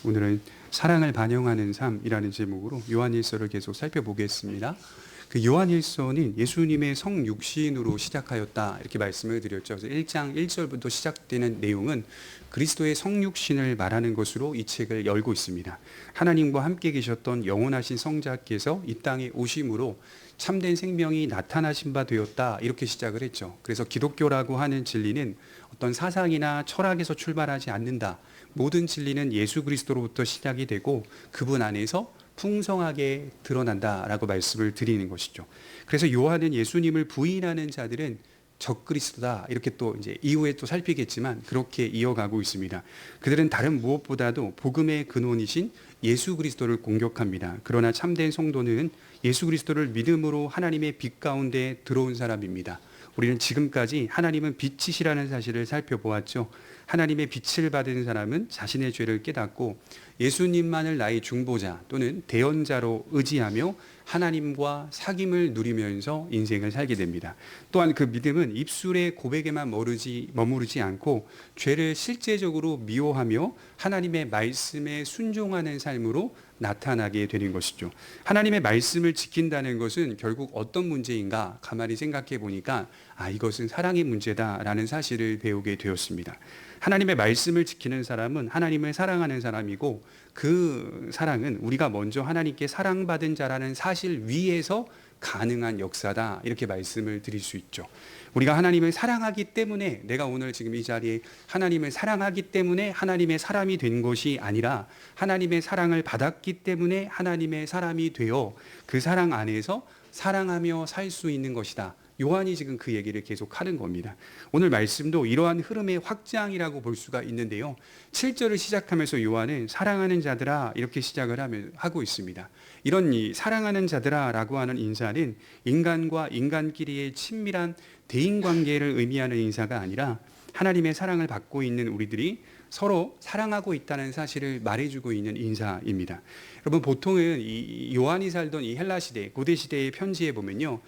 오늘은 사랑을 반영하는 삶이라는 제목으로 요한일서를 계속 살펴보겠습니다. 그 요한일서는 예수님의 성육신으로 시작하였다 이렇게 말씀을 드렸죠. 그래서 1장 1절부터 시작되는 내용은 그리스도의 성육신을 말하는 것으로 이 책을 열고 있습니다. 하나님과 함께 계셨던 영원하신 성자께서 이 땅에 오심으로 참된 생명이 나타나신 바 되었다 이렇게 시작을 했죠. 그래서 기독교라고 하는 진리는 어떤 사상이나 철학에서 출발하지 않는다. 모든 진리는 예수 그리스도로부터 시작이 되고 그분 안에서 풍성하게 드러난다라고 말씀을 드리는 것이죠. 그래서 요한은 예수님을 부인하는 자들은 적그리스도다 이렇게 또 이제 이후에 또 살피겠지만 그렇게 이어가고 있습니다. 그들은 다른 무엇보다도 복음의 근원이신 예수 그리스도를 공격합니다. 그러나 참된 성도는 예수 그리스도를 믿음으로 하나님의 빛 가운데 들어온 사람입니다. 우리는 지금까지 하나님은 빛이시라는 사실을 살펴보았죠. 하나님의 빛을 받은 사람은 자신의 죄를 깨닫고 예수님만을 나의 중보자 또는 대언자로 의지하며 하나님과 사귐을 누리면서 인생을 살게 됩니다. 또한 그 믿음은 입술의 고백에만 머무르지 않고 죄를 실제적으로 미워하며 하나님의 말씀에 순종하는 삶으로 나타나게 되는 것이죠. 하나님의 말씀을 지킨다는 것은 결국 어떤 문제인가 가만히 생각해 보니까 이것은 사랑의 문제다라는 사실을 배우게 되었습니다. 하나님의 말씀을 지키는 사람은 하나님을 사랑하는 사람이고 그 사랑은 우리가 먼저 하나님께 사랑받은 자라는 사실 위에서 가능한 역사다 이렇게 말씀을 드릴 수 있죠. 우리가 하나님을 사랑하기 때문에 내가 오늘 지금 이 자리에 하나님을 사랑하기 때문에 하나님의 사람이 된 것이 아니라 하나님의 사랑을 받았기 때문에 하나님의 사람이 되어 그 사랑 안에서 사랑하며 살 수 있는 것이다. 요한이 지금 그 얘기를 계속 하는 겁니다. 오늘 말씀도 이러한 흐름의 확장이라고 볼 수가 있는데요. 7절을 시작하면서 요한은 사랑하는 자들아 이렇게 시작을 하고 있습니다. 이런 이 사랑하는 자들아라고 하는 인사는 인간과 인간끼리의 친밀한 대인관계를 의미하는 인사가 아니라 하나님의 사랑을 받고 있는 우리들이 서로 사랑하고 있다는 사실을 말해주고 있는 인사입니다. 여러분 보통은 이 요한이 살던 이 헬라 시대, 고대 시대의 편지에 보면요.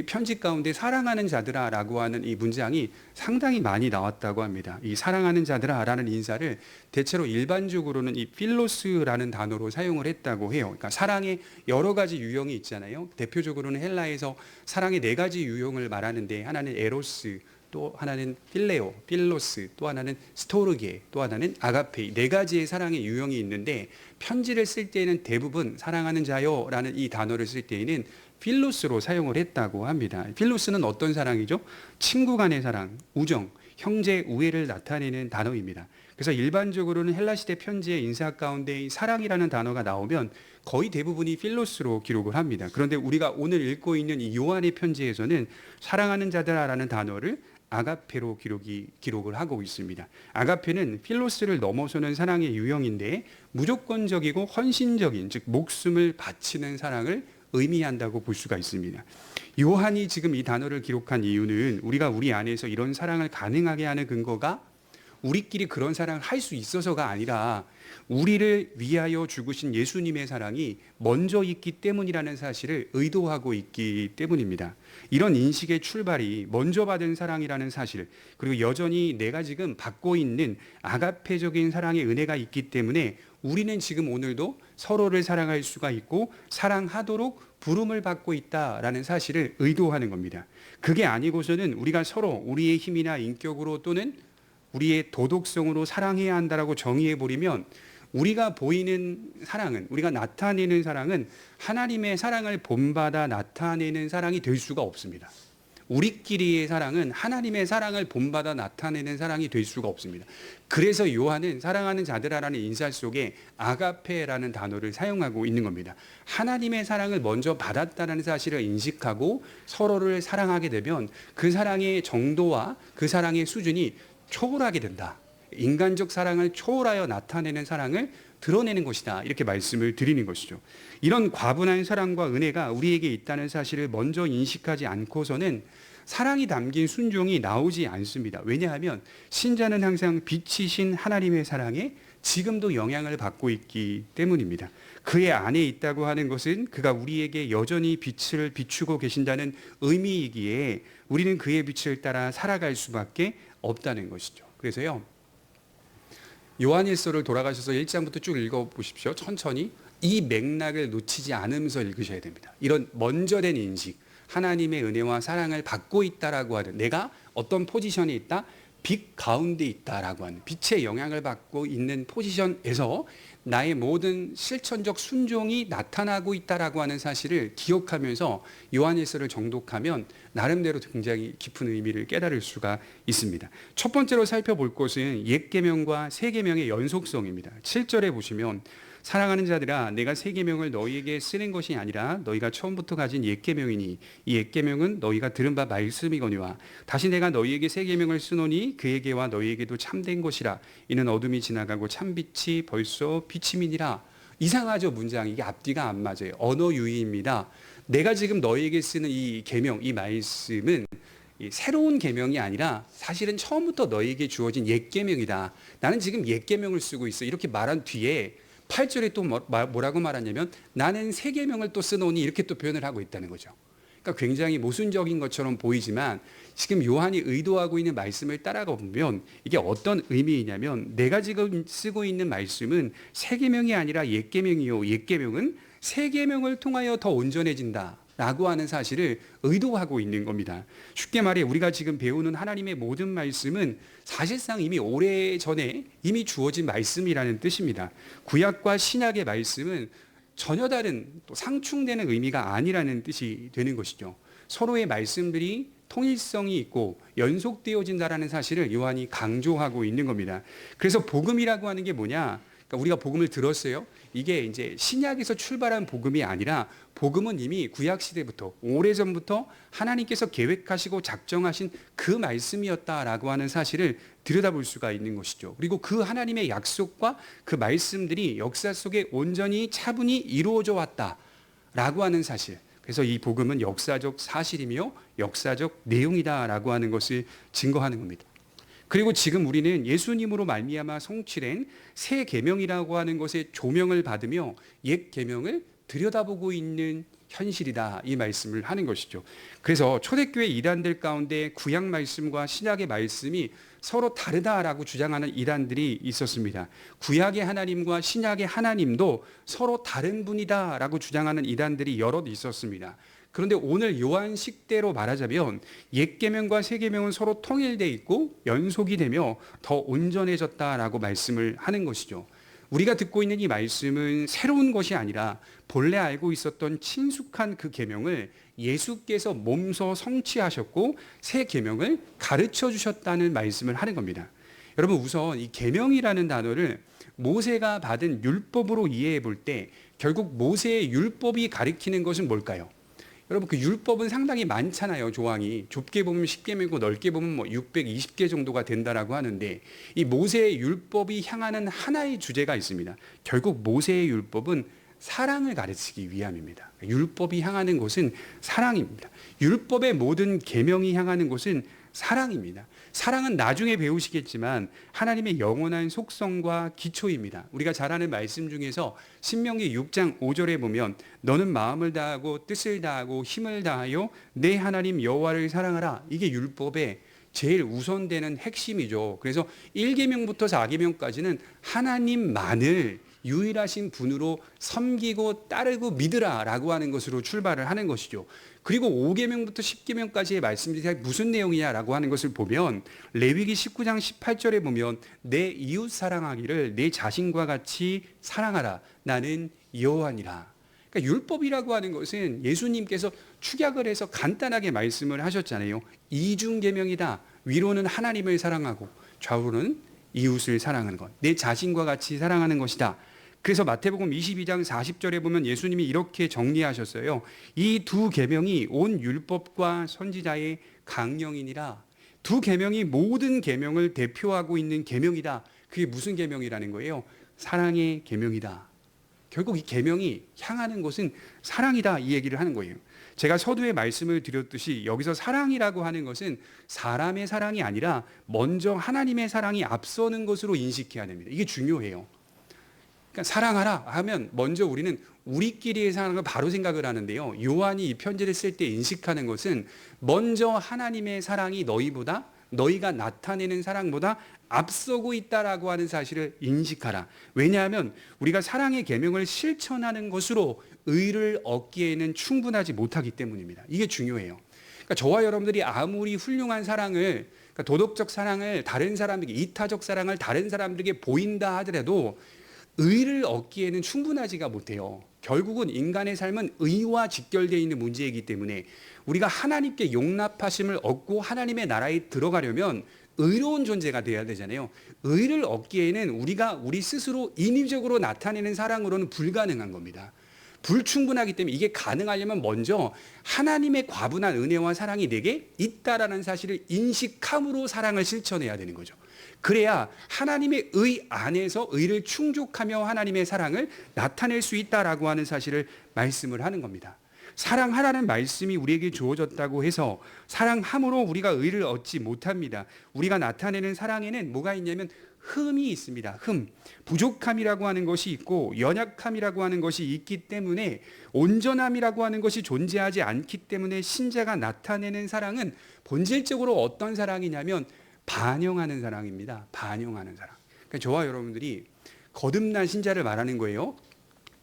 편지 가운데 사랑하는 자들아라고 하는 이 문장이 상당히 많이 나왔다고 합니다. 이 사랑하는 자들아라는 인사를 대체로 일반적으로는 이 필로스라는 단어로 사용을 했다고 해요. 그러니까 사랑의 여러 가지 유형이 있잖아요. 대표적으로는 헬라에서 사랑의 4가지 유형을 말하는데 하나는 에로스, 또 하나는 필레오, 필로스, 또 하나는 스토르게, 또 하나는 아가페 4가지의 사랑의 유형이 있는데 편지를 쓸 때에는 대부분 사랑하는 자요라는 이 단어를 쓸 때에는 필로스로 사용을 했다고 합니다. 필로스는 어떤 사랑이죠? 친구 간의 사랑, 우정, 형제 우애를 나타내는 단어입니다. 그래서 일반적으로는 헬라시대 편지의 인사 가운데 사랑이라는 단어가 나오면 거의 대부분이 필로스로 기록을 합니다. 그런데 우리가 오늘 읽고 있는 이 요한의 편지에서는 사랑하는 자들아라는 단어를 아가페로 기록을 하고 있습니다. 아가페는 필로스를 넘어서는 사랑의 유형인데 무조건적이고 헌신적인, 즉 목숨을 바치는 사랑을 의미한다고 볼 수가 있습니다. 요한이 지금 이 단어를 기록한 이유는 우리가 우리 안에서 이런 사랑을 가능하게 하는 근거가 우리끼리 그런 사랑을 할 수 있어서가 아니라 우리를 위하여 죽으신 예수님의 사랑이 먼저 있기 때문이라는 사실을 의도하고 있기 때문입니다. 이런 인식의 출발이 먼저 받은 사랑이라는 사실, 그리고 여전히 내가 지금 받고 있는 아가페적인 사랑의 은혜가 있기 때문에 우리는 지금 오늘도 서로를 사랑할 수가 있고 사랑하도록 부름을 받고 있다라는 사실을 의도하는 겁니다. 그게 아니고서는 우리가 서로 우리의 힘이나 인격으로 또는 우리의 도덕성으로 사랑해야 한다라고 정의해버리면 우리가 보이는 사랑은, 우리가 나타내는 사랑은 하나님의 사랑을 본받아 나타내는 사랑이 될 수가 없습니다. 우리끼리의 사랑은 하나님의 사랑을 본받아 나타내는 사랑이 될 수가 없습니다. 그래서 요한은 사랑하는 자들아라는 인사 속에 아가페라는 단어를 사용하고 있는 겁니다. 하나님의 사랑을 먼저 받았다는 사실을 인식하고 서로를 사랑하게 되면 그 사랑의 정도와 그 사랑의 수준이 초월하게 된다. 인간적 사랑을 초월하여 나타내는 사랑을 드러내는 것이다. 이렇게 말씀을 드리는 것이죠. 이런 과분한 사랑과 은혜가 우리에게 있다는 사실을 먼저 인식하지 않고서는 사랑이 담긴 순종이 나오지 않습니다. 왜냐하면 신자는 항상 빛이신 하나님의 사랑에 지금도 영향을 받고 있기 때문입니다. 그의 안에 있다고 하는 것은 그가 우리에게 여전히 빛을 비추고 계신다는 의미이기에 우리는 그의 빛을 따라 살아갈 수밖에 없다는 것이죠. 그래서요, 요한일서를 돌아가셔서 1장부터 쭉 읽어보십시오. 천천히. 이 맥락을 놓치지 않으면서 읽으셔야 됩니다. 이런 먼저 된 인식, 하나님의 은혜와 사랑을 받고 있다라고 하는, 내가 어떤 포지션에 있다, 빛 가운데 있다라고 하는, 빛의 영향을 받고 있는 포지션에서 나의 모든 실천적 순종이 나타나고 있다라고 하는 사실을 기억하면서 요한일서를 정독하면 나름대로 굉장히 깊은 의미를 깨달을 수가 있습니다. 첫 번째로 살펴볼 것은 옛 계명과 새 계명의 연속성입니다. 7절에 보시면 사랑하는 자들아 내가 새 계명을 너희에게 쓰는 것이 아니라 너희가 처음부터 가진 옛 계명이니 이 옛 계명은 너희가 들은 바 말씀이거니와 다시 내가 너희에게 새 계명을 쓰노니 그에게와 너희에게도 참된 것이라 이는 어둠이 지나가고 참빛이 벌써 비침이니라. 이상하죠, 문장이. 이게 앞뒤가 안 맞아요. 언어 유희입니다. 내가 지금 너희에게 쓰는 이 계명, 이 말씀은 새로운 계명이 아니라 사실은 처음부터 너희에게 주어진 옛 계명이다. 나는 지금 옛 계명을 쓰고 있어. 이렇게 말한 뒤에 8절에 또 뭐라고 말하냐면 나는 새 계명을 또 쓰노니 이렇게 또 표현을 하고 있다는 거죠. 그러니까 굉장히 모순적인 것처럼 보이지만 지금 요한이 의도하고 있는 말씀을 따라가 보면 이게 어떤 의미이냐면 내가 지금 쓰고 있는 말씀은 새 계명이 아니라 옛 계명이요 옛 계명은 새 계명을 통하여 더 온전해진다 라고 하는 사실을 의도하고 있는 겁니다. 쉽게 말해 우리가 지금 배우는 하나님의 모든 말씀은 사실상 이미 오래전에 이미 주어진 말씀이라는 뜻입니다. 구약과 신약의 말씀은 전혀 다른 또 상충되는 의미가 아니라는 뜻이 되는 것이죠. 서로의 말씀들이 통일성이 있고 연속되어진다라는 사실을 요한이 강조하고 있는 겁니다. 그래서 복음이라고 하는 게 뭐냐? 그러니까 우리가 복음을 들었어요. 이게 이제 신약에서 출발한 복음이 아니라 복음은 이미 구약 시대부터 오래전부터 하나님께서 계획하시고 작정하신 그 말씀이었다라고 하는 사실을 들여다볼 수가 있는 것이죠. 그리고 그 하나님의 약속과 그 말씀들이 역사 속에 온전히 차분히 이루어져 왔다라고 하는 사실. 그래서 이 복음은 역사적 사실이며 역사적 내용이다라고 하는 것을 증거하는 겁니다. 그리고 지금 우리는 예수님으로 말미암아 성취된 새 계명이라고 하는 것에 조명을 받으며 옛 계명을 들여다보고 있는 현실이다 이 말씀을 하는 것이죠. 그래서 초대교회 이단들 가운데 구약 말씀과 신약의 말씀이 서로 다르다라고 주장하는 이단들이 있었습니다. 구약의 하나님과 신약의 하나님도 서로 다른 분이다라고 주장하는 이단들이 여럿 있었습니다. 그런데 오늘 요한식대로 말하자면 옛 계명과 새 계명은 서로 통일되어 있고 연속이 되며 더 온전해졌다라고 말씀을 하는 것이죠. 우리가 듣고 있는 이 말씀은 새로운 것이 아니라 본래 알고 있었던 친숙한 그 계명을 예수께서 몸소 성취하셨고 새 계명을 가르쳐 주셨다는 말씀을 하는 겁니다. 여러분 우선 이 계명이라는 단어를 모세가 받은 율법으로 이해해 볼 때 결국 모세의 율법이 가리키는 것은 뭘까요? 여러분 그 율법은 상당히 많잖아요. 조항이 좁게 보면 10개명이고 넓게 보면 620개 정도가 된다라고 하는데 이 모세의 율법이 향하는 하나의 주제가 있습니다. 결국 모세의 율법은 사랑을 가르치기 위함입니다. 율법이 향하는 곳은 사랑입니다. 율법의 모든 계명이 향하는 곳은 사랑입니다. 사랑은 나중에 배우시겠지만 하나님의 영원한 속성과 기초입니다. 우리가 잘 아는 말씀 중에서 신명기 6장 5절에 보면 너는 마음을 다하고 뜻을 다하고 힘을 다하여 내 하나님 여호와를 사랑하라. 이게 율법의 제일 우선되는 핵심이죠. 그래서 1계명부터 4계명까지는 하나님만을 유일하신 분으로 섬기고 따르고 믿으라라고 하는 것으로 출발을 하는 것이죠. 그리고 5계명부터 10계명까지의 말씀들이 무슨 내용이냐라고 하는 것을 보면 레위기 19장 18절에 보면 내 이웃 사랑하기를 내 자신과 같이 사랑하라. 나는 여호와니라. 그러니까 율법이라고 하는 것은 예수님께서 축약을 해서 간단하게 말씀을 하셨잖아요. 이중계명이다. 위로는 하나님을 사랑하고 좌우로는 이웃을 사랑하는 것. 내 자신과 같이 사랑하는 것이다. 그래서 마태복음 22장 40절에 보면 예수님이 이렇게 정리하셨어요. 이 두 계명이 온 율법과 선지자의 강령이니라. 두 계명이 모든 계명을 대표하고 있는 계명이다. 그게 무슨 계명이라는 거예요? 사랑의 계명이다. 결국 이 계명이 향하는 곳은 사랑이다 이 얘기를 하는 거예요. 제가 서두에 말씀을 드렸듯이 여기서 사랑이라고 하는 것은 사람의 사랑이 아니라 먼저 하나님의 사랑이 앞서는 것으로 인식해야 됩니다. 이게 중요해요. 그러니까 사랑하라 하면 먼저 우리는 우리끼리의 사랑을 바로 생각을 하는데요. 요한이 이 편지를 쓸 때 인식하는 것은 먼저 하나님의 사랑이 너희보다 너희가 나타내는 사랑보다 앞서고 있다라고 하는 사실을 인식하라. 왜냐하면 우리가 사랑의 계명을 실천하는 것으로 의를 얻기에는 충분하지 못하기 때문입니다. 이게 중요해요. 그러니까 저와 여러분들이 아무리 훌륭한 사랑을, 그러니까 도덕적 사랑을 다른 사람에게, 이타적 사랑을 다른 사람들에게 보인다 하더라도 의를 얻기에는 충분하지가 못해요. 결국은 인간의 삶은 의와 직결되어 있는 문제이기 때문에 우리가 하나님께 용납하심을 얻고 하나님의 나라에 들어가려면 의로운 존재가 되어야 되잖아요. 의를 얻기에는 우리가 우리 스스로 인위적으로 나타내는 사랑으로는 불가능한 겁니다. 불충분하기 때문에 이게 가능하려면 먼저 하나님의 과분한 은혜와 사랑이 내게 있다라는 사실을 인식함으로 사랑을 실천해야 되는 거죠. 그래야 하나님의 의 안에서 의를 충족하며 하나님의 사랑을 나타낼 수 있다라고 하는 사실을 말씀을 하는 겁니다. 사랑하라는 말씀이 우리에게 주어졌다고 해서 사랑함으로 우리가 의를 얻지 못합니다. 우리가 나타내는 사랑에는 뭐가 있냐면 흠이 있습니다. 흠, 부족함이라고 하는 것이 있고 연약함이라고 하는 것이 있기 때문에 온전함이라고 하는 것이 존재하지 않기 때문에 신자가 나타내는 사랑은 본질적으로 어떤 사랑이냐면 반영하는 사랑입니다. 반영하는 사랑. 그러니까 저와 여러분들이 거듭난 신자를 말하는 거예요.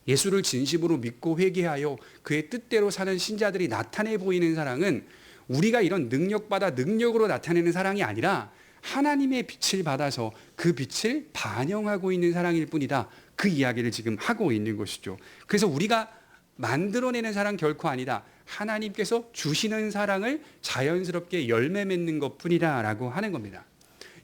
예수를 진심으로 믿고 회개하여 그의 뜻대로 사는 신자들이 나타내 보이는 사랑은 우리가 이런 능력받아 능력으로 나타내는 사랑이 아니라 하나님의 빛을 받아서 그 빛을 반영하고 있는 사랑일 뿐이다. 그 이야기를 지금 하고 있는 것이죠. 그래서 우리가 만들어내는 사랑 결코 아니다. 하나님께서 주시는 사랑을 자연스럽게 열매 맺는 것뿐이다라고 하는 겁니다.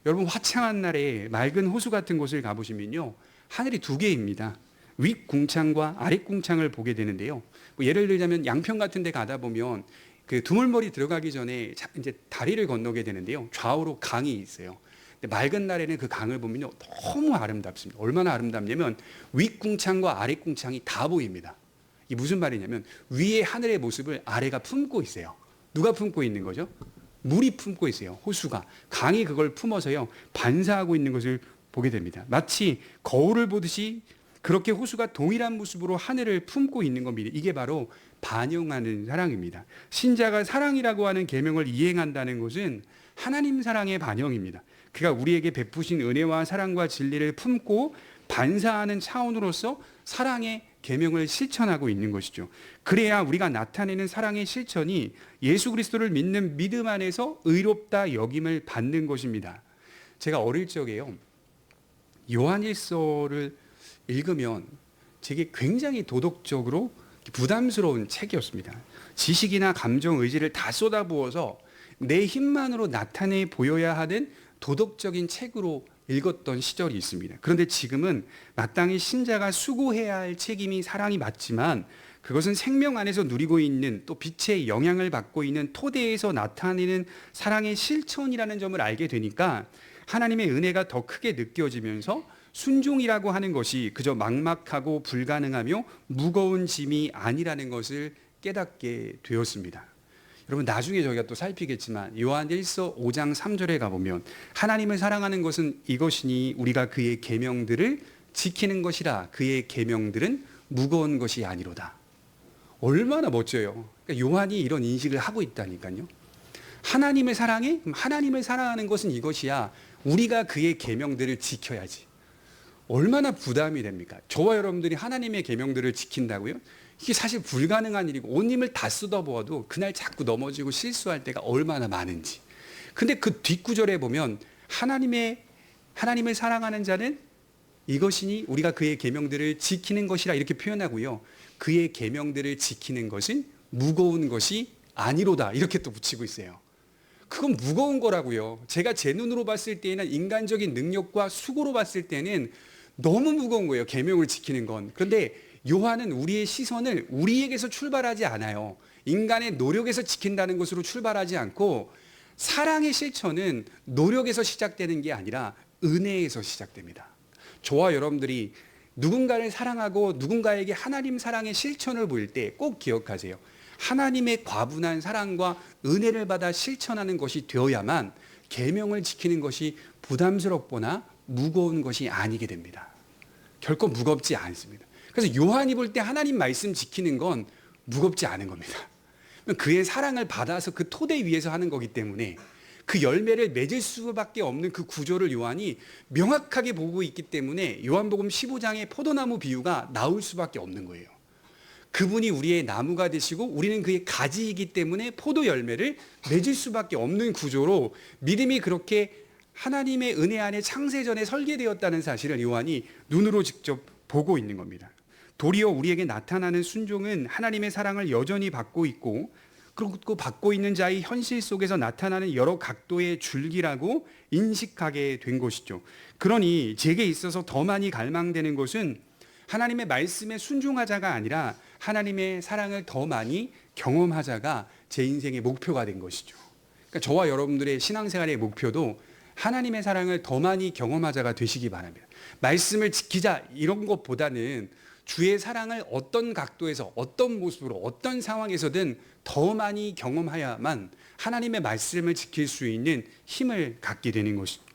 여러분 화창한 날에 맑은 호수 같은 곳을 가보시면요. 하늘이 두 개입니다. 윗궁창과 아랫궁창을 보게 되는데요. 뭐 예를 들자면 양평 같은 데 가다 보면 그 두물머리 들어가기 전에 이제 다리를 건너게 되는데요. 좌우로 강이 있어요. 근데 맑은 날에는 그 강을 보면요. 너무 아름답습니다. 얼마나 아름답냐면 윗궁창과 아랫궁창이 다 보입니다. 이게 무슨 말이냐면 위에 하늘의 모습을 아래가 품고 있어요. 누가 품고 있는 거죠? 물이 품고 있어요. 호수가. 강이 그걸 품어서요. 반사하고 있는 것을 보게 됩니다. 마치 거울을 보듯이 그렇게 호수가 동일한 모습으로 하늘을 품고 있는 겁니다. 이게 바로 반영하는 사랑입니다. 신자가 사랑이라고 하는 계명을 이행한다는 것은 하나님 사랑의 반영입니다. 그가 우리에게 베푸신 은혜와 사랑과 진리를 품고 반사하는 차원으로서 사랑의 계명을 실천하고 있는 것이죠. 그래야 우리가 나타내는 사랑의 실천이 예수 그리스도를 믿는 믿음 안에서 의롭다 여김을 받는 것입니다. 제가 어릴 적에요. 요한일서를 읽으면 제게 굉장히 도덕적으로 부담스러운 책이었습니다. 지식이나 감정, 의지를 다 쏟아부어서 내 힘만으로 나타내 보여야 하는 도덕적인 책으로 읽었던 시절이 있습니다. 그런데 지금은 마땅히 신자가 수고해야 할 책임이 사랑이 맞지만 그것은 생명 안에서 누리고 있는 또 빛의 영향을 받고 있는 토대에서 나타내는 사랑의 실천이라는 점을 알게 되니까 하나님의 은혜가 더 크게 느껴지면서 순종이라고 하는 것이 그저 막막하고 불가능하며 무거운 짐이 아니라는 것을 깨닫게 되었습니다. 여러분 나중에 저희가 또 살피겠지만 요한 1서 5장 3절에 가보면 하나님을 사랑하는 것은 이것이니 우리가 그의 계명들을 지키는 것이라 그의 계명들은 무거운 것이 아니로다. 얼마나 멋져요. 그러니까 요한이 이런 인식을 하고 있다니까요. 하나님을 사랑해? 그럼 하나님을 사랑하는 것은 이것이야. 우리가 그의 계명들을 지켜야지. 얼마나 부담이 됩니까? 저와 여러분들이 하나님의 계명들을 지킨다고요? 이게 사실 불가능한 일이고 온 힘을 다 쏟아부어도 그날 자꾸 넘어지고 실수할 때가 얼마나 많은지. 근데 그 뒷구절에 보면 하나님을 사랑하는 자는 이것이니 우리가 그의 계명들을 지키는 것이라 이렇게 표현하고요. 그의 계명들을 지키는 것은 무거운 것이 아니로다 이렇게 또 붙이고 있어요. 그건 무거운 거라고요. 제가 제 눈으로 봤을 때에는 인간적인 능력과 수고로 봤을 때는 너무 무거운 거예요. 계명을 지키는 건. 그런데 요한은 우리의 시선을 우리에게서 출발하지 않아요. 인간의 노력에서 지킨다는 것으로 출발하지 않고 사랑의 실천은 노력에서 시작되는 게 아니라 은혜에서 시작됩니다. 저와 여러분들이 누군가를 사랑하고 누군가에게 하나님 사랑의 실천을 보일 때 꼭 기억하세요. 하나님의 과분한 사랑과 은혜를 받아 실천하는 것이 되어야만 계명을 지키는 것이 부담스럽거나 무거운 것이 아니게 됩니다. 결코 무겁지 않습니다. 그래서 요한이 볼 때 하나님 말씀 지키는 건 무겁지 않은 겁니다. 그의 사랑을 받아서 그 토대 위에서 하는 거기 때문에 그 열매를 맺을 수밖에 없는 그 구조를 요한이 명확하게 보고 있기 때문에 요한복음 15장의 포도나무 비유가 나올 수밖에 없는 거예요. 그분이 우리의 나무가 되시고 우리는 그의 가지이기 때문에 포도 열매를 맺을 수밖에 없는 구조로 믿음이 그렇게 하나님의 은혜 안에 창세전에 설계되었다는 사실을 요한이 눈으로 직접 보고 있는 겁니다. 도리어 우리에게 나타나는 순종은 하나님의 사랑을 여전히 받고 있고, 그리고 받고 있는 자의 현실 속에서 나타나는 여러 각도의 줄기라고 인식하게 된 것이죠. 그러니 제게 있어서 더 많이 갈망되는 것은 하나님의 말씀에 순종하자가 아니라 하나님의 사랑을 더 많이 경험하자가 제 인생의 목표가 된 것이죠. 그러니까 저와 여러분들의 신앙생활의 목표도 하나님의 사랑을 더 많이 경험하자가 되시기 바랍니다. 말씀을 지키자 이런 것보다는 주의 사랑을 어떤 각도에서 어떤 모습으로 어떤 상황에서든 더 많이 경험해야만 하나님의 말씀을 지킬 수 있는 힘을 갖게 되는 것입니다.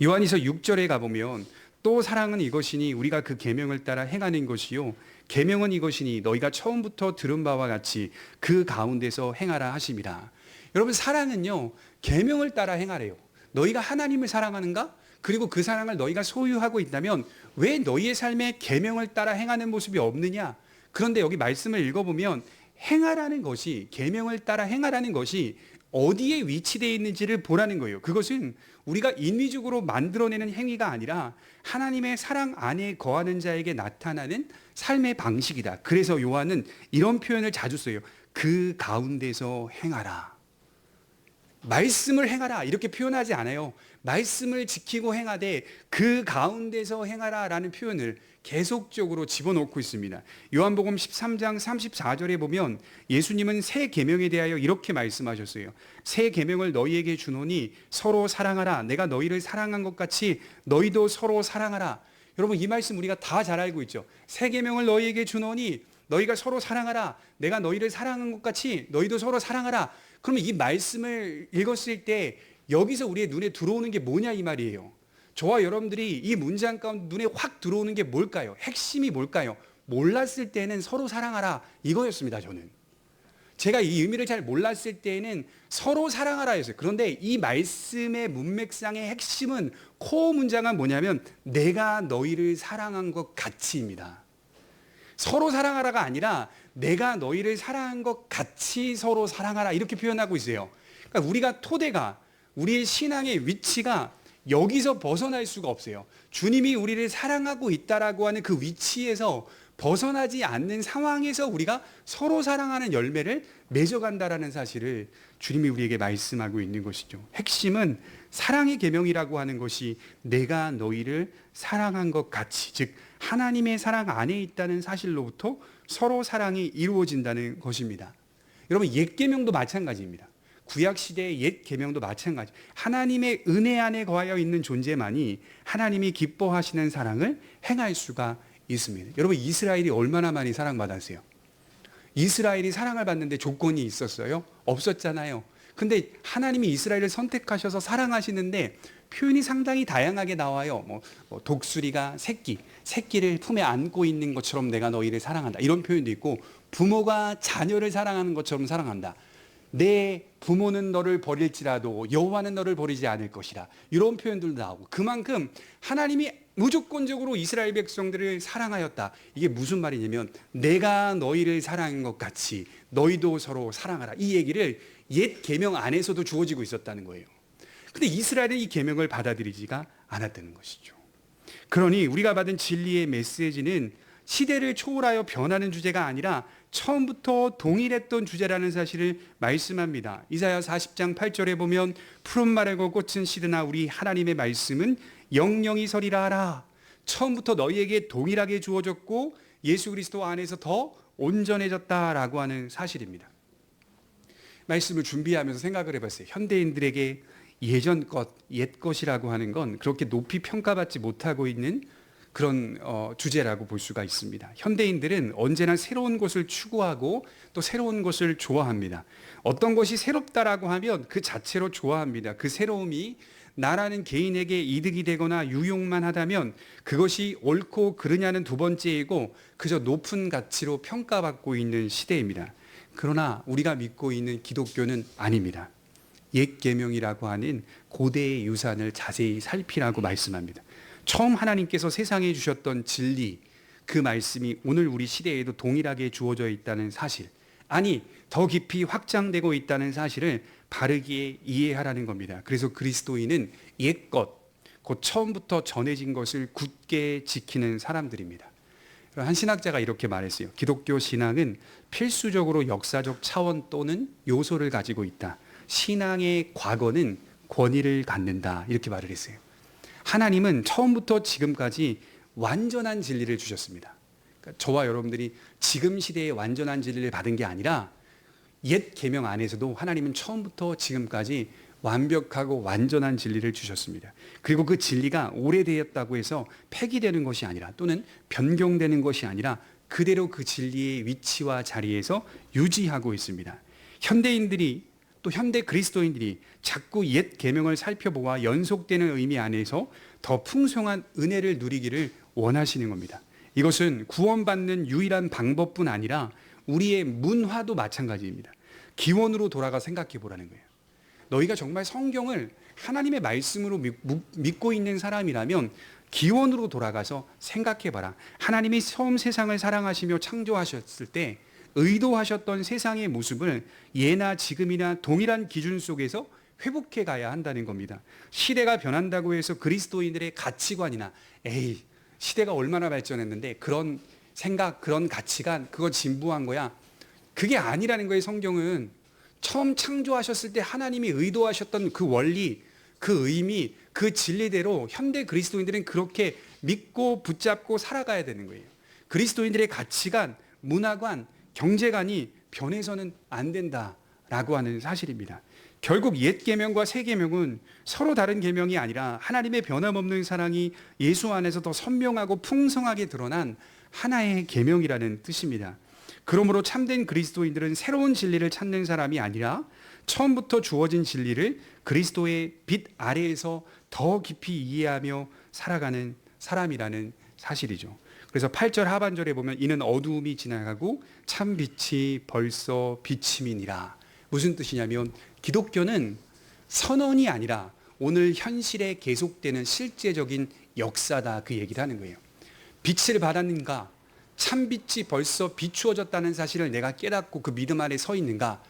요한일서 6절에 가보면 또 사랑은 이것이니 우리가 그 계명을 따라 행하는 것이요 계명은 이것이니 너희가 처음부터 들은 바와 같이 그 가운데서 행하라 하심이라. 여러분, 사랑은요 계명을 따라 행하래요. 너희가 하나님을 사랑하는가? 그리고 그 사랑을 너희가 소유하고 있다면 왜 너희의 삶에 계명을 따라 행하는 모습이 없느냐? 그런데 여기 말씀을 읽어보면 행하라는 것이, 계명을 따라 행하라는 것이 어디에 위치되어 있는지를 보라는 거예요. 그것은 우리가 인위적으로 만들어내는 행위가 아니라 하나님의 사랑 안에 거하는 자에게 나타나는 삶의 방식이다. 그래서 요한은 이런 표현을 자주 써요. 그 가운데서 행하라. 말씀을 행하라 이렇게 표현하지 않아요. 말씀을 지키고 행하되 그 가운데서 행하라 라는 표현을 계속적으로 집어넣고 있습니다. 요한복음 13장 34절에 보면 예수님은 새 계명에 대하여 이렇게 말씀하셨어요. 새 계명을 너희에게 주노니 서로 사랑하라. 내가 너희를 사랑한 것 같이 너희도 서로 사랑하라. 여러분, 이 말씀 우리가 다 잘 알고 있죠. 새 계명을 너희에게 주노니 너희가 서로 사랑하라. 내가 너희를 사랑한 것 같이 너희도 서로 사랑하라. 그러면 이 말씀을 읽었을 때 여기서 우리의 눈에 들어오는 게 뭐냐 이 말이에요. 저와 여러분들이 이 문장 가운데 눈에 확 들어오는 게 뭘까요? 핵심이 뭘까요? 몰랐을 때는 서로 사랑하라 이거였습니다. 저는 제가 이 의미를 잘 몰랐을 때에는 서로 사랑하라 였어요. 그런데 이 말씀의 문맥상의 핵심은, 코어 문장은 뭐냐면 내가 너희를 사랑한 것 같이입니다. 서로 사랑하라가 아니라 내가 너희를 사랑한 것 같이 서로 사랑하라 이렇게 표현하고 있어요. 그러니까 우리가 토대가, 우리의 신앙의 위치가 여기서 벗어날 수가 없어요. 주님이 우리를 사랑하고 있다라고 하는 그 위치에서 벗어나지 않는 상황에서 우리가 서로 사랑하는 열매를 맺어간다라는 사실을 주님이 우리에게 말씀하고 있는 것이죠. 핵심은 사랑의 계명이라고 하는 것이 내가 너희를 사랑한 것 같이, 즉 하나님의 사랑 안에 있다는 사실로부터 서로 사랑이 이루어진다는 것입니다. 여러분, 옛 계명도 마찬가지입니다. 구약 시대의 옛 계명도 마찬가지. 하나님의 은혜 안에 거하여 있는 존재만이 하나님이 기뻐하시는 사랑을 행할 수가 있습니다. 여러분, 이스라엘이 얼마나 많이 사랑받았어요? 이스라엘이 사랑을 받는데 조건이 있었어요? 없었잖아요. 근데 하나님이 이스라엘을 선택하셔서 사랑하시는데 표현이 상당히 다양하게 나와요. 독수리가 새끼를 품에 안고 있는 것처럼 내가 너희를 사랑한다. 이런 표현도 있고, 부모가 자녀를 사랑하는 것처럼 사랑한다. 내 부모는 너를 버릴지라도 여호와는 너를 버리지 않을 것이라. 이런 표현들도 나오고, 그만큼 하나님이 무조건적으로 이스라엘 백성들을 사랑하였다. 이게 무슨 말이냐면 내가 너희를 사랑한 것 같이 너희도 서로 사랑하라. 이 얘기를 옛 계명 안에서도 주어지고 있었다는 거예요. 근데 이스라엘은 이 계명을 받아들이지가 않았다는 것이죠. 그러니 우리가 받은 진리의 메시지는 시대를 초월하여 변하는 주제가 아니라 처음부터 동일했던 주제라는 사실을 말씀합니다. 이사야 40장 8절에 보면 푸른 말하고 꽃은 시드나 우리 하나님의 말씀은 영영이 서리라 하라. 처음부터 너희에게 동일하게 주어졌고 예수 그리스도 안에서 더 온전해졌다라고 하는 사실입니다. 말씀을 준비하면서 생각을 해봤어요. 현대인들에게 예전 것, 옛 것이라고 하는 건 그렇게 높이 평가받지 못하고 있는 그런 주제라고 볼 수가 있습니다. 현대인들은 언제나 새로운 것을 추구하고 또 새로운 것을 좋아합니다. 어떤 것이 새롭다라고 하면 그 자체로 좋아합니다. 그 새로움이 나라는 개인에게 이득이 되거나 유용만 하다면 그것이 옳고 그르냐는 두 번째이고 그저 높은 가치로 평가받고 있는 시대입니다. 그러나 우리가 믿고 있는 기독교는 아닙니다. 옛 계명이라고 하는 고대의 유산을 자세히 살피라고 말씀합니다. 처음 하나님께서 세상에 주셨던 진리, 그 말씀이 오늘 우리 시대에도 동일하게 주어져 있다는 사실, 아니 더 깊이 확장되고 있다는 사실을 바르게 이해하라는 겁니다. 그래서 그리스도인은 옛것, 곧 처음부터 전해진 것을 굳게 지키는 사람들입니다. 한 신학자가 이렇게 말했어요. 기독교 신앙은 필수적으로 역사적 차원 또는 요소를 가지고 있다. 신앙의 과거는 권위를 갖는다. 이렇게 말을 했어요. 하나님은 처음부터 지금까지 완전한 진리를 주셨습니다. 그러니까 저와 여러분들이 지금 시대에 완전한 진리를 받은 게 아니라 옛 계명 안에서도 하나님은 처음부터 지금까지 완벽하고 완전한 진리를 주셨습니다. 그리고 그 진리가 오래되었다고 해서 폐기되는 것이 아니라 또는 변경되는 것이 아니라 그대로 그 진리의 위치와 자리에서 유지하고 있습니다. 현대인들이 또 현대 그리스도인들이 자꾸 옛 계명을 살펴보아 연속되는 의미 안에서 더 풍성한 은혜를 누리기를 원하시는 겁니다. 이것은 구원받는 유일한 방법뿐 아니라 우리의 문화도 마찬가지입니다. 기원으로 돌아가 생각해 보라는 거예요. 너희가 정말 성경을 하나님의 말씀으로 믿고 있는 사람이라면 기원으로 돌아가서 생각해 봐라. 하나님이 처음 세상을 사랑하시며 창조하셨을 때 의도하셨던 세상의 모습을 예나 지금이나 동일한 기준 속에서 회복해 가야 한다는 겁니다. 시대가 변한다고 해서 그리스도인들의 가치관이나 에이 시대가 얼마나 발전했는데 그런 생각, 그런 가치관, 그거 진부한 거야. 그게 아니라는 거예요. 성경은 처음 창조하셨을 때 하나님이 의도하셨던 그 원리, 그 의미, 그 진리대로 현대 그리스도인들은 그렇게 믿고 붙잡고 살아가야 되는 거예요. 그리스도인들의 가치관, 문화관, 경제관이 변해서는 안 된다라고 하는 사실입니다. 결국 옛 계명과 새 계명은 서로 다른 계명이 아니라 하나님의 변함없는 사랑이 예수 안에서 더 선명하고 풍성하게 드러난 하나의 계명이라는 뜻입니다. 그러므로 참된 그리스도인들은 새로운 진리를 찾는 사람이 아니라 처음부터 주어진 진리를 그리스도의 빛 아래에서 더 깊이 이해하며 살아가는 사람이라는 사실이죠. 그래서 8절 하반절에 보면 이는 어두움이 지나가고 참 빛이 벌써 비침이니라. 무슨 뜻이냐면 기독교는 선언이 아니라 오늘 현실에 계속되는 실제적인 역사다, 그 얘기를 하는 거예요. 빛을 받았는가? 참빛이 벌써 비추어졌다는 사실을 내가 깨닫고 그 믿음 아래 서 있는가?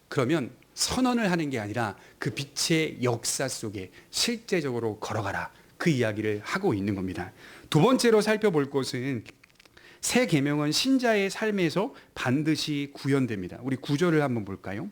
그러면 선언을 하는 게 아니라 그 빛의 역사 속에 실제적으로 걸어가라, 그 이야기를 하고 있는 겁니다. 두 번째로 살펴볼 것은 새 계명은 신자의 삶에서 반드시 구현됩니다. 우리 9절을 한번 볼까요?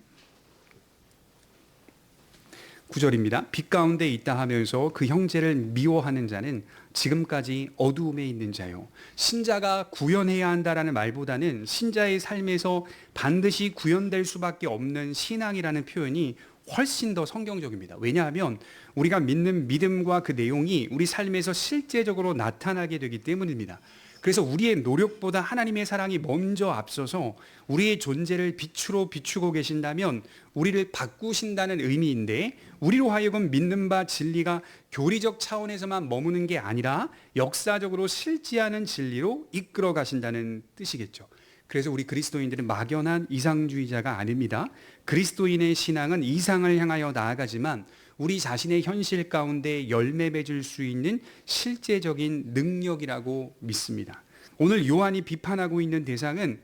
9절입니다. 빛 가운데 있다 하면서 그 형제를 미워하는 자는 지금까지 어두움에 있는 자요. 신자가 구현해야 한다라는 말보다는 신자의 삶에서 반드시 구현될 수밖에 없는 신앙이라는 표현이 훨씬 더 성경적입니다. 왜냐하면 우리가 믿는 믿음과 그 내용이 우리 삶에서 실제적으로 나타나게 되기 때문입니다. 그래서 우리의 노력보다 하나님의 사랑이 먼저 앞서서 우리의 존재를 빛으로 비추고 계신다면 우리를 바꾸신다는 의미인데, 우리로 하여금 믿는 바 진리가 교리적 차원에서만 머무는 게 아니라 역사적으로 실지하는 진리로 이끌어 가신다는 뜻이겠죠. 그래서 우리 그리스도인들은 막연한 이상주의자가 아닙니다. 그리스도인의 신앙은 이상을 향하여 나아가지만 우리 자신의 현실 가운데 열매 맺을 수 있는 실제적인 능력이라고 믿습니다. 오늘 요한이 비판하고 있는 대상은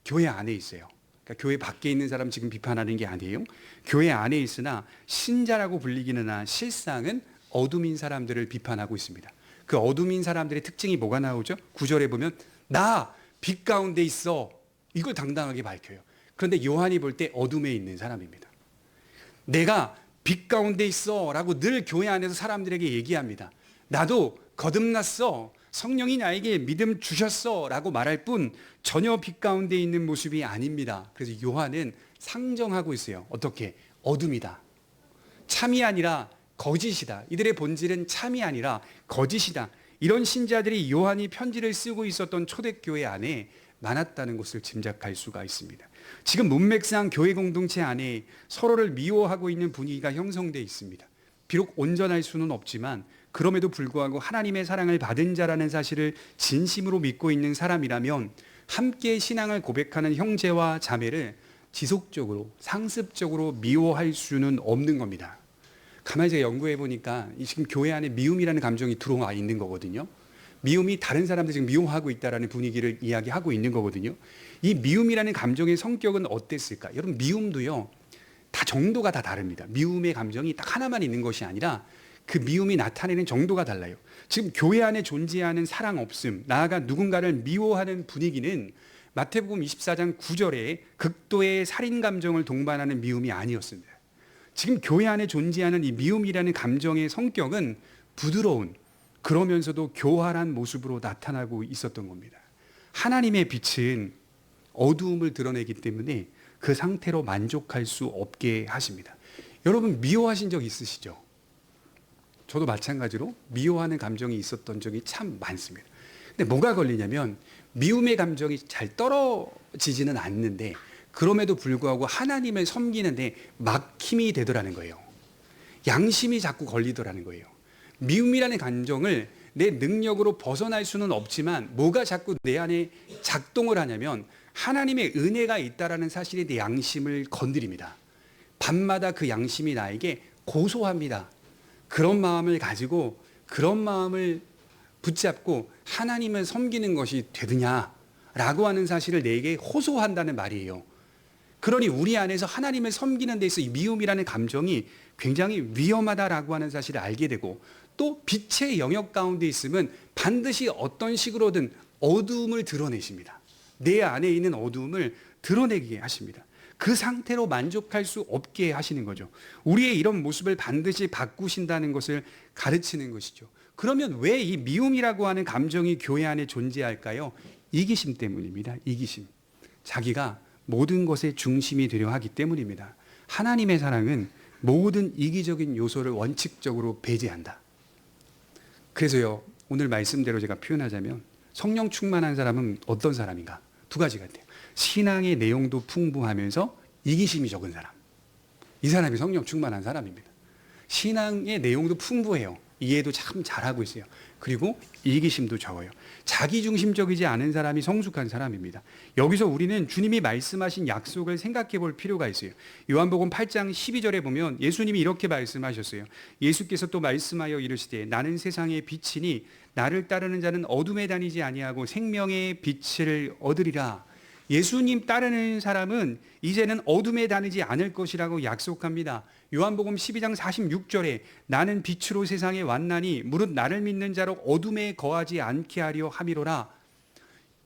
교회 안에 있어요. 그러니까 교회 밖에 있는 사람 지금 비판하는 게 아니에요. 교회 안에 있으나 신자라고 불리기는 한 실상은 어둠인 사람들을 비판하고 있습니다. 그 어둠인 사람들의 특징이 뭐가 나오죠? 9절에 보면 나 빛 가운데 있어, 이걸 당당하게 밝혀요. 그런데 요한이 볼 때 어둠에 있는 사람입니다. 내가 빛 가운데 있어 라고 늘 교회 안에서 사람들에게 얘기합니다. 나도 거듭났어, 성령이 나에게 믿음 주셨어 라고 말할 뿐 전혀 빛 가운데 있는 모습이 아닙니다. 그래서 요한은 상정하고 있어요. 어떻게? 어둠이다, 참이 아니라 거짓이다, 이들의 본질은 참이 아니라 거짓이다. 이런 신자들이 요한이 편지를 쓰고 있었던 초대교회 안에 많았다는 것을 짐작할 수가 있습니다. 지금 문맥상 교회 공동체 안에 서로를 미워하고 있는 분위기가 형성되어 있습니다. 비록 온전할 수는 없지만 그럼에도 불구하고 하나님의 사랑을 받은 자라는 사실을 진심으로 믿고 있는 사람이라면 함께 신앙을 고백하는 형제와 자매를 지속적으로 상습적으로 미워할 수는 없는 겁니다. 가만히 제가 연구해 보니까 지금 교회 안에 미움이라는 감정이 들어와 있는 거거든요. 미움이 다른 사람들 지금 미워하고 있다라는 분위기를 이야기하고 있는 거거든요. 이 미움이라는 감정의 성격은 어땠을까? 여러분, 미움도요, 다 정도가 다 다릅니다. 미움의 감정이 딱 하나만 있는 것이 아니라 그 미움이 나타내는 정도가 달라요. 지금 교회 안에 존재하는 사랑 없음, 나아가 누군가를 미워하는 분위기는 마태복음 24장 9절에 극도의 살인 감정을 동반하는 미움이 아니었습니다. 지금 교회 안에 존재하는 이 미움이라는 감정의 성격은 부드러운, 그러면서도 교활한 모습으로 나타나고 있었던 겁니다. 하나님의 빛은 어두움을 드러내기 때문에 그 상태로 만족할 수 없게 하십니다. 여러분, 미워하신 적 있으시죠? 저도 마찬가지로 미워하는 감정이 있었던 적이 참 많습니다. 근데 뭐가 걸리냐면 미움의 감정이 잘 떨어지지는 않는데 그럼에도 불구하고 하나님을 섬기는데 막힘이 되더라는 거예요. 양심이 자꾸 걸리더라는 거예요. 미움이라는 감정을 내 능력으로 벗어날 수는 없지만 뭐가 자꾸 내 안에 작동을 하냐면 하나님의 은혜가 있다라는 사실이 내 양심을 건드립니다. 밤마다 그 양심이 나에게 고소합니다. 그런 마음을 가지고 그런 마음을 붙잡고 하나님을 섬기는 것이 되느냐라고 하는 사실을 내게 호소한다는 말이에요. 그러니 우리 안에서 하나님을 섬기는 데 있어 이 미움이라는 감정이 굉장히 위험하다라고 하는 사실을 알게 되고 또 빛의 영역 가운데 있으면 반드시 어떤 식으로든 어두움을 드러내십니다. 내 안에 있는 어두움을 드러내게 하십니다. 그 상태로 만족할 수 없게 하시는 거죠. 우리의 이런 모습을 반드시 바꾸신다는 것을 가르치는 것이죠. 그러면 왜 이 미움이라고 하는 감정이 교회 안에 존재할까요? 이기심 때문입니다. 이기심. 자기가 모든 것의 중심이 되려 하기 때문입니다. 하나님의 사랑은 모든 이기적인 요소를 원칙적으로 배제한다. 그래서요, 오늘 말씀대로 제가 표현하자면 성령 충만한 사람은 어떤 사람인가? 두 가지 같아요. 신앙의 내용도 풍부하면서 이기심이 적은 사람. 이 사람이 성령 충만한 사람입니다. 신앙의 내용도 풍부해요. 이해도 참 잘하고 있어요. 그리고 이기심도 적어요. 자기중심적이지 않은 사람이 성숙한 사람입니다. 여기서 우리는 주님이 말씀하신 약속을 생각해 볼 필요가 있어요. 요한복음 8장 12절에 보면 예수님이 이렇게 말씀하셨어요. 예수께서 또 말씀하여 이르시되 나는 세상의 빛이니 나를 따르는 자는 어둠에 다니지 아니하고 생명의 빛을 얻으리라. 예수님 따르는 사람은 이제는 어둠에 다니지 않을 것이라고 약속합니다. 요한복음 12장 46절에 나는 빛으로 세상에 왔나니 무릇 나를 믿는 자로 어둠에 거하지 않게 하려 함이로라.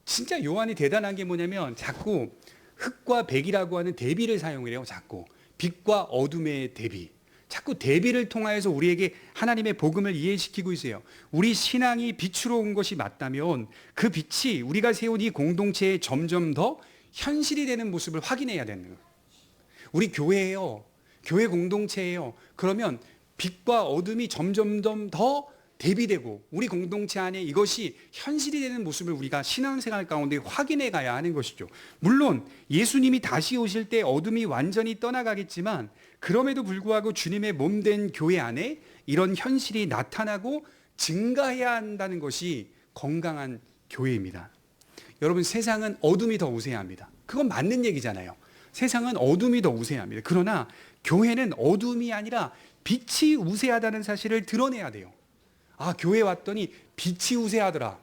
진짜 요한이 대단한 게 뭐냐면 자꾸 흑과 백이라고 하는 대비를 사용해요. 자꾸 빛과 어둠의 대비. 자꾸 대비를 통하여서 우리에게 하나님의 복음을 이해시키고 있어요. 우리 신앙이 빛으로 온 것이 맞다면 그 빛이 우리가 세운 이 공동체에 점점 더 현실이 되는 모습을 확인해야 되는 거예요. 우리 교회예요. 교회 공동체예요. 그러면 빛과 어둠이 점점 더 대비되고 우리 공동체 안에 이것이 현실이 되는 모습을 우리가 신앙생활 가운데 확인해 가야 하는 것이죠. 물론 예수님이 다시 오실 때 어둠이 완전히 떠나가겠지만 그럼에도 불구하고 주님의 몸된 교회 안에 이런 현실이 나타나고 증가해야 한다는 것이 건강한 교회입니다. 여러분, 세상은 어둠이 더 우세합니다. 그건 맞는 얘기잖아요. 세상은 어둠이 더 우세합니다. 그러나 교회는 어둠이 아니라 빛이 우세하다는 사실을 드러내야 돼요. 아, 교회 왔더니 빛이 우세하더라.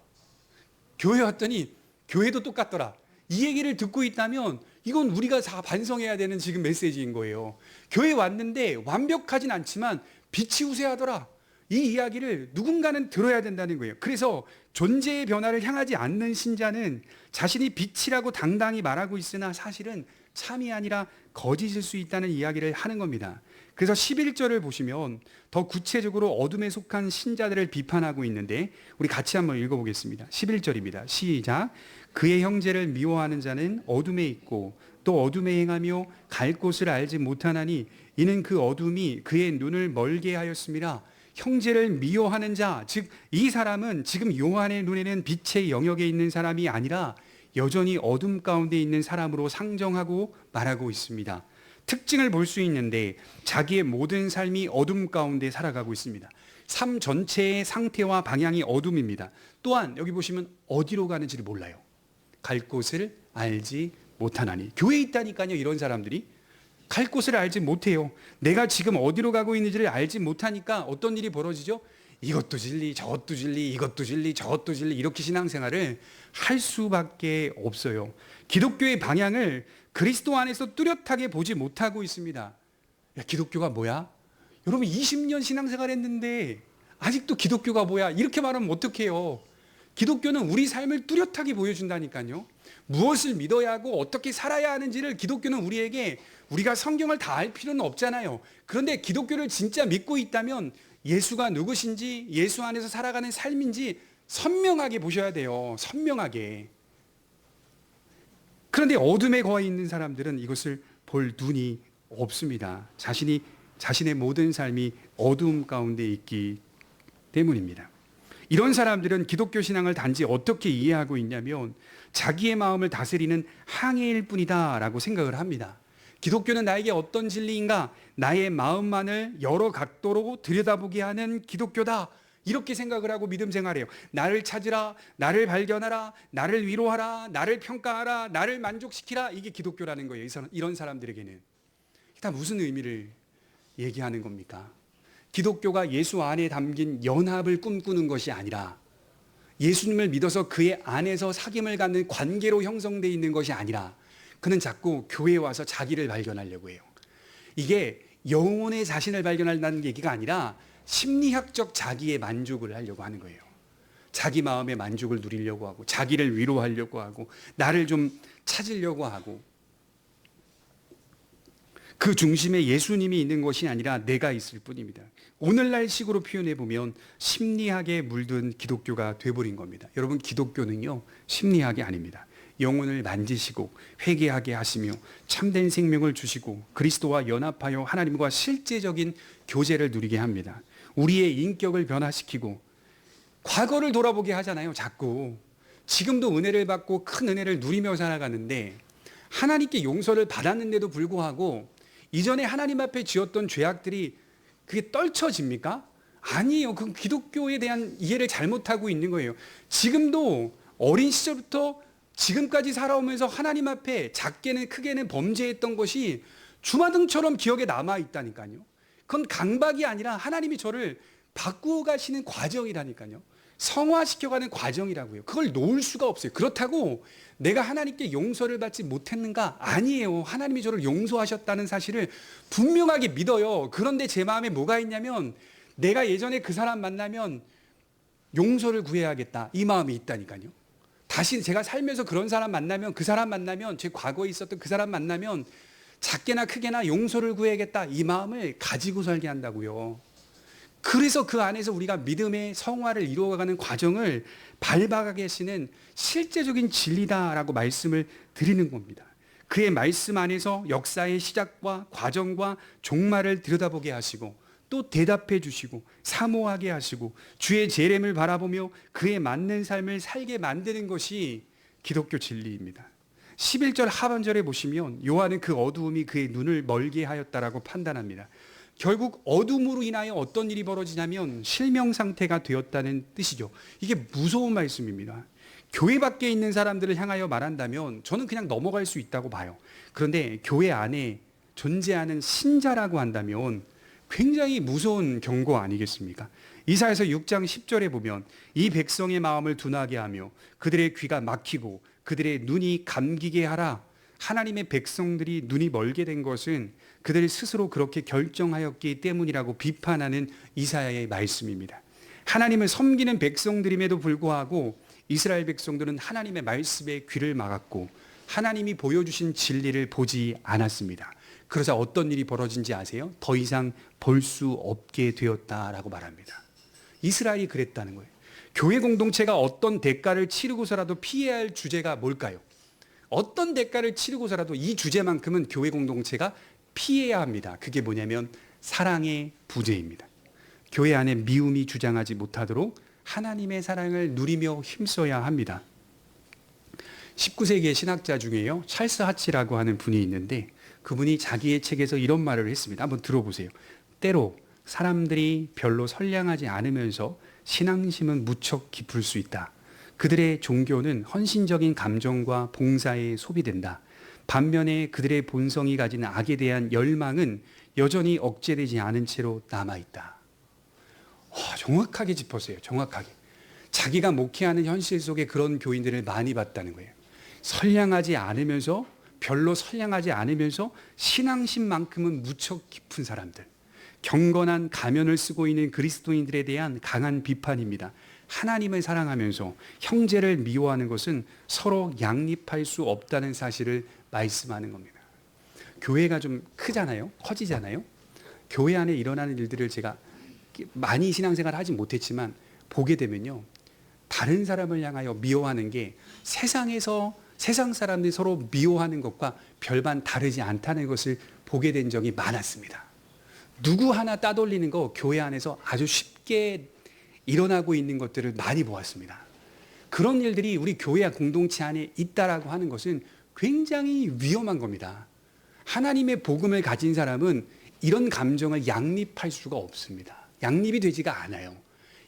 교회 왔더니 교회도 똑같더라. 이 얘기를 듣고 있다면 이건 우리가 다 반성해야 되는 지금 메시지인 거예요. 교회 왔는데 완벽하진 않지만 빛이 우세하더라. 이 이야기를 누군가는 들어야 된다는 거예요. 그래서 존재의 변화를 향하지 않는 신자는 자신이 빛이라고 당당히 말하고 있으나 사실은 참이 아니라 거짓일 수 있다는 이야기를 하는 겁니다. 그래서 11절을 보시면 더 구체적으로 어둠에 속한 신자들을 비판하고 있는데 우리 같이 한번 읽어보겠습니다. 11절입니다. 시작. 그의 형제를 미워하는 자는 어둠에 있고 또 어둠에 행하며 갈 곳을 알지 못하나니 이는 그 어둠이 그의 눈을 멀게 하였습니다. 형제를 미워하는 자, 즉 이 사람은 지금 요한의 눈에는 빛의 영역에 있는 사람이 아니라 여전히 어둠 가운데 있는 사람으로 상정하고 말하고 있습니다. 특징을 볼 수 있는데 자기의 모든 삶이 어둠 가운데 살아가고 있습니다. 삶 전체의 상태와 방향이 어둠입니다. 또한 여기 보시면 어디로 가는지를 몰라요. 갈 곳을 알지 못하나니. 교회에 있다니까요, 이런 사람들이. 갈 곳을 알지 못해요. 내가 지금 어디로 가고 있는지를 알지 못하니까 어떤 일이 벌어지죠? 이것도 진리, 저것도 진리, 이것도 진리, 저것도 진리, 이렇게 신앙생활을 할 수밖에 없어요. 기독교의 방향을 그리스도 안에서 뚜렷하게 보지 못하고 있습니다. 야, 기독교가 뭐야? 여러분 20년 신앙생활 했는데 아직도 기독교가 뭐야? 이렇게 말하면 어떡해요? 기독교는 우리 삶을 뚜렷하게 보여준다니까요. 무엇을 믿어야 하고 어떻게 살아야 하는지를 기독교는 우리에게, 우리가 성경을 다 알 필요는 없잖아요. 그런데 기독교를 진짜 믿고 있다면 예수가 누구신지, 예수 안에서 살아가는 삶인지 선명하게 보셔야 돼요. 선명하게. 그런데 어둠에 거해 있는 사람들은 이것을 볼 눈이 없습니다. 자신의 모든 삶이 어두움 가운데 있기 때문입니다. 이런 사람들은 기독교 신앙을 단지 어떻게 이해하고 있냐면 자기의 마음을 다스리는 항해일 뿐이다 라고 생각을 합니다. 기독교는 나에게 어떤 진리인가? 나의 마음만을 여러 각도로 들여다보게 하는 기독교다. 이렇게 생각을 하고 믿음 생활해요. 나를 찾으라, 나를 발견하라, 나를 위로하라, 나를 평가하라, 나를 만족시키라. 이게 기독교라는 거예요. 이런 사람들에게는. 다 무슨 의미를 얘기하는 겁니까? 기독교가 예수 안에 담긴 연합을 꿈꾸는 것이 아니라, 예수님을 믿어서 그의 안에서 사귐을 갖는 관계로 형성되어 있는 것이 아니라, 그는 자꾸 교회에 와서 자기를 발견하려고 해요. 이게 영혼의 자신을 발견한다는 얘기가 아니라 심리학적 자기의 만족을 하려고 하는 거예요. 자기 마음의 만족을 누리려고 하고, 자기를 위로하려고 하고, 나를 좀 찾으려고 하고, 그 중심에 예수님이 있는 것이 아니라 내가 있을 뿐입니다. 오늘날 식으로 표현해 보면 심리학에 물든 기독교가 돼버린 겁니다. 여러분, 기독교는요, 심리학이 아닙니다. 영혼을 만지시고 회개하게 하시며 참된 생명을 주시고 그리스도와 연합하여 하나님과 실제적인 교제를 누리게 합니다. 우리의 인격을 변화시키고 과거를 돌아보게 하잖아요. 자꾸. 지금도 은혜를 받고 큰 은혜를 누리며 살아가는데 하나님께 용서를 받았는데도 불구하고 이전에 하나님 앞에 지었던 죄악들이 그게 떨쳐집니까? 아니에요. 그 기독교에 대한 이해를 잘못하고 있는 거예요. 지금도 어린 시절부터 지금까지 살아오면서 하나님 앞에 작게는 크게는 범죄했던 것이 주마등처럼 기억에 남아있다니까요. 그건 강박이 아니라 하나님이 저를 바꾸어 가시는 과정이라니까요. 성화시켜가는 과정이라고요. 그걸 놓을 수가 없어요. 그렇다고 내가 하나님께 용서를 받지 못했는가? 아니에요. 하나님이 저를 용서하셨다는 사실을 분명하게 믿어요. 그런데 제 마음에 뭐가 있냐면 내가 예전에 그 사람 만나면 용서를 구해야겠다. 이 마음이 있다니까요. 다시 제가 살면서 그런 사람 만나면, 그 사람 만나면, 제 과거에 있었던 그 사람 만나면 작게나 크게나 용서를 구해야겠다. 이 마음을 가지고 살게 한다고요. 그래서 그 안에서 우리가 믿음의 성화를 이루어가는 과정을 밟아가게 하시는 실제적인 진리다라고 말씀을 드리는 겁니다. 그의 말씀 안에서 역사의 시작과 과정과 종말을 들여다보게 하시고 또 대답해 주시고 사모하게 하시고 주의 재림을 바라보며 그에 맞는 삶을 살게 만드는 것이 기독교 진리입니다. 11절 하반절에 보시면 요한은 그 어두움이 그의 눈을 멀게 하였다라고 판단합니다. 결국 어둠으로 인하여 어떤 일이 벌어지냐면 실명 상태가 되었다는 뜻이죠. 이게 무서운 말씀입니다. 교회 밖에 있는 사람들을 향하여 말한다면 저는 그냥 넘어갈 수 있다고 봐요. 그런데 교회 안에 존재하는 신자라고 한다면 굉장히 무서운 경고 아니겠습니까? 이사야서 6장 10절에 보면 이 백성의 마음을 둔하게 하며 그들의 귀가 막히고 그들의 눈이 감기게 하라. 하나님의 백성들이 눈이 멀게 된 것은 그들 스스로 그렇게 결정하였기 때문이라고 비판하는 이사야의 말씀입니다. 하나님을 섬기는 백성들임에도 불구하고 이스라엘 백성들은 하나님의 말씀에 귀를 막았고 하나님이 보여주신 진리를 보지 않았습니다. 그러자 어떤 일이 벌어진지 아세요? 더 이상 볼 수 없게 되었다라고 말합니다. 이스라엘이 그랬다는 거예요. 교회 공동체가 어떤 대가를 치르고서라도 피해야 할 주제가 뭘까요? 어떤 대가를 치르고서라도 이 주제만큼은 교회 공동체가 피해야 합니다. 그게 뭐냐면 사랑의 부재입니다. 교회 안에 미움이 주장하지 못하도록 하나님의 사랑을 누리며 힘써야 합니다. 19세기의 신학자 중에요, 찰스 하치라고 하는 분이 있는데 그분이 자기의 책에서 이런 말을 했습니다. 한번 들어보세요. 때로 사람들이 별로 선량하지 않으면서 신앙심은 무척 깊을 수 있다. 그들의 종교는 헌신적인 감정과 봉사에 소비된다. 반면에 그들의 본성이 가진 악에 대한 열망은 여전히 억제되지 않은 채로 남아있다. 정확하게 짚었어요. 정확하게. 자기가 목회하는 현실 속에 그런 교인들을 많이 봤다는 거예요. 선량하지 않으면서, 별로 선량하지 않으면서 신앙심만큼은 무척 깊은 사람들. 경건한 가면을 쓰고 있는 그리스도인들에 대한 강한 비판입니다. 하나님을 사랑하면서 형제를 미워하는 것은 서로 양립할 수 없다는 사실을 말씀하는 겁니다. 교회가 좀 크잖아요. 커지잖아요. 교회 안에 일어나는 일들을 제가 많이 신앙생활을 하지 못했지만 보게 되면요, 다른 사람을 향하여 미워하는 게 세상 사람들이 서로 미워하는 것과 별반 다르지 않다는 것을 보게 된 적이 많았습니다. 누구 하나 따돌리는 거 교회 안에서 아주 쉽게 일어나고 있는 것들을 많이 보았습니다. 그런 일들이 우리 교회 공동체 안에 있다라고 하는 것은 굉장히 위험한 겁니다. 하나님의 복음을 가진 사람은 이런 감정을 양립할 수가 없습니다. 양립이 되지가 않아요.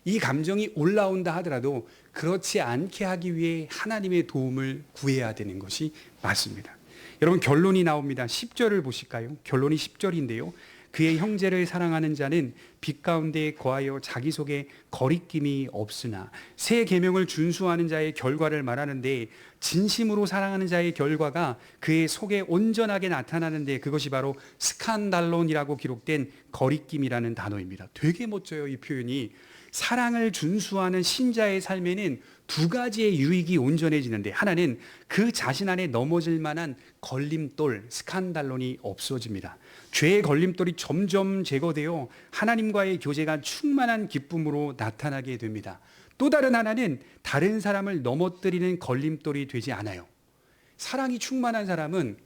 이 감정이 올라온다 하더라도 그렇지 않게 하기 위해 하나님의 도움을 구해야 되는 것이 맞습니다. 여러분, 결론이 나옵니다. 10절을 보실까요? 결론이 10절인데요. 그의 형제를 사랑하는 자는 빛 가운데 거하여 자기 속에 거리낌이 없으나, 새 계명을 준수하는 자의 결과를 말하는데, 진심으로 사랑하는 자의 결과가 그의 속에 온전하게 나타나는데, 그것이 바로 스칸달론이라고 기록된 거리낌이라는 단어입니다. 되게 멋져요, 이 표현이. 사랑을 준수하는 신자의 삶에는 두 가지의 유익이 온전해지는데, 하나는 그 자신 안에 넘어질 만한 걸림돌, 스칸달론이 없어집니다. 죄의 걸림돌이 점점 제거되어 하나님과의 교제가 충만한 기쁨으로 나타나게 됩니다. 또 다른 하나는 다른 사람을 넘어뜨리는 걸림돌이 되지 않아요. 사랑이 충만한 사람은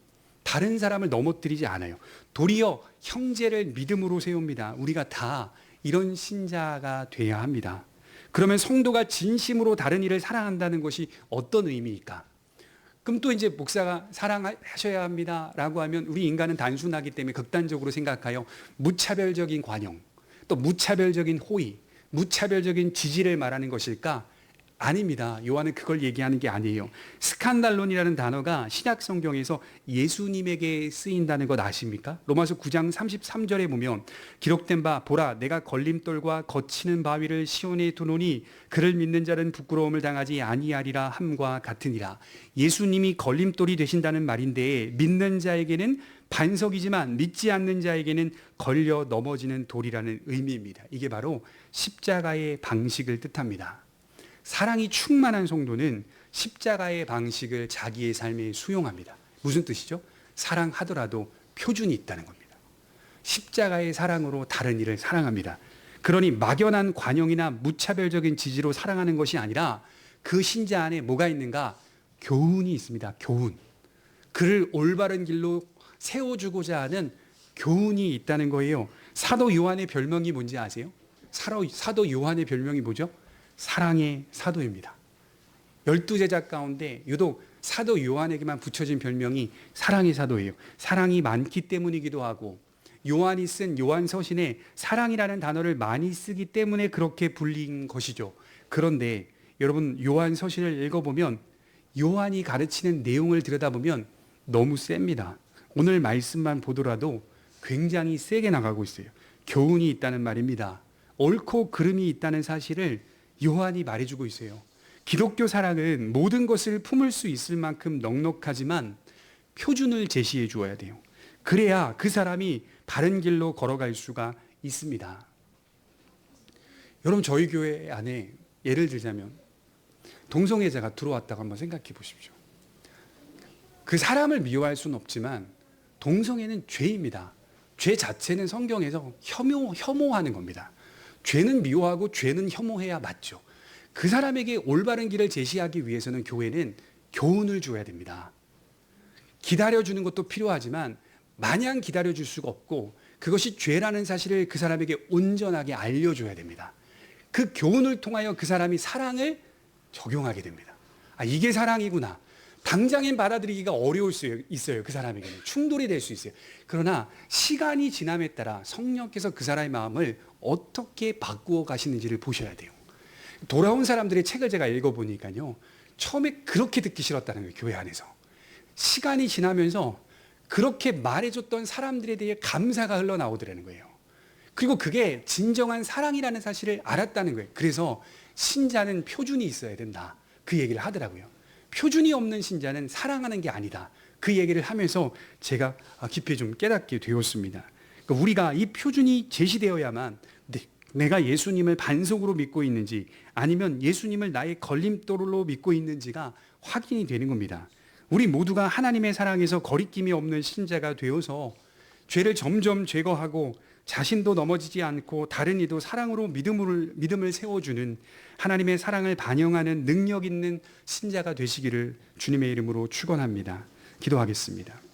다른 사람을 넘어뜨리지 않아요. 도리어 형제를 믿음으로 세웁니다. 우리가 다 이런 신자가 돼야 합니다. 그러면 성도가 진심으로 다른 이를 사랑한다는 것이 어떤 의미일까? 그럼 또 이제 목사가 사랑하셔야 합니다 라고 하면 우리 인간은 단순하기 때문에 극단적으로 생각하여 무차별적인 관용, 또 무차별적인 호의, 무차별적인 지지를 말하는 것일까? 아닙니다. 요한은 그걸 얘기하는 게 아니에요. 스칸달론이라는 단어가 신약 성경에서 예수님에게 쓰인다는 것 아십니까? 로마서 9장 33절에 보면 기록된 바, 보라 내가 걸림돌과 거치는 바위를 시온에 두노니 그를 믿는 자는 부끄러움을 당하지 아니하리라 함과 같으니라. 예수님이 걸림돌이 되신다는 말인데, 믿는 자에게는 반석이지만 믿지 않는 자에게는 걸려 넘어지는 돌이라는 의미입니다. 이게 바로 십자가의 방식을 뜻합니다. 사랑이 충만한 성도는 십자가의 방식을 자기의 삶에 수용합니다. 무슨 뜻이죠? 사랑하더라도 표준이 있다는 겁니다. 십자가의 사랑으로 다른 이를 사랑합니다. 그러니 막연한 관용이나 무차별적인 지지로 사랑하는 것이 아니라 그 신자 안에 뭐가 있는가? 교훈이 있습니다. 교훈. 그를 올바른 길로 세워주고자 하는 교훈이 있다는 거예요. 사도 요한의 별명이 뭔지 아세요? 사도 요한의 별명이 뭐죠? 사랑의 사도입니다. 12제자 가운데 유독 사도 요한에게만 붙여진 별명이 사랑의 사도예요. 사랑이 많기 때문이기도 하고, 요한이 쓴 요한서신에 사랑이라는 단어를 많이 쓰기 때문에 그렇게 불린 것이죠. 그런데 여러분, 요한서신을 읽어보면 요한이 가르치는 내용을 들여다보면 너무 셉니다. 오늘 말씀만 보더라도 굉장히 세게 나가고 있어요. 교훈이 있다는 말입니다. 옳고 그름이 있다는 사실을 요한이 말해주고 있어요. 기독교 사랑은 모든 것을 품을 수 있을 만큼 넉넉하지만 표준을 제시해 주어야 돼요. 그래야 그 사람이 바른 길로 걸어갈 수가 있습니다. 여러분, 저희 교회 안에 예를 들자면 동성애자가 들어왔다고 한번 생각해 보십시오. 그 사람을 미워할 수는 없지만 동성애는 죄입니다. 죄 자체는 성경에서 혐오하는 겁니다. 죄는 미워하고 죄는 혐오해야 맞죠. 그 사람에게 올바른 길을 제시하기 위해서는 교회는 교훈을 줘야 됩니다. 기다려주는 것도 필요하지만 마냥 기다려줄 수가 없고, 그것이 죄라는 사실을 그 사람에게 온전하게 알려줘야 됩니다. 그 교훈을 통하여 그 사람이 사랑을 적용하게 됩니다. 이게 사랑이구나. 당장엔 받아들이기가 어려울 수 있어요. 그 사람에게는 충돌이 될 수 있어요. 그러나 시간이 지남에 따라 성령께서 그 사람의 마음을 어떻게 바꾸어 가시는지를 보셔야 돼요. 돌아온 사람들의 책을 제가 읽어보니까요, 처음에 그렇게 듣기 싫었다는 거예요. 교회 안에서 시간이 지나면서 그렇게 말해줬던 사람들에 대해 감사가 흘러나오더라는 거예요. 그리고 그게 진정한 사랑이라는 사실을 알았다는 거예요. 그래서 신자는 표준이 있어야 된다. 그 얘기를 하더라고요. 표준이 없는 신자는 사랑하는 게 아니다. 그 얘기를 하면서 제가 깊이 좀 깨닫게 되었습니다. 그러니까 우리가 이 표준이 제시되어야만 내가 예수님을 반석으로 믿고 있는지 아니면 예수님을 나의 걸림돌로 믿고 있는지가 확인이 되는 겁니다. 우리 모두가 하나님의 사랑에서 거리낌이 없는 신자가 되어서 죄를 점점 제거하고 자신도 넘어지지 않고 다른 이도 사랑으로 믿음을 세워주는 하나님의 사랑을 반영하는 능력 있는 신자가 되시기를 주님의 이름으로 축원합니다. 기도하겠습니다.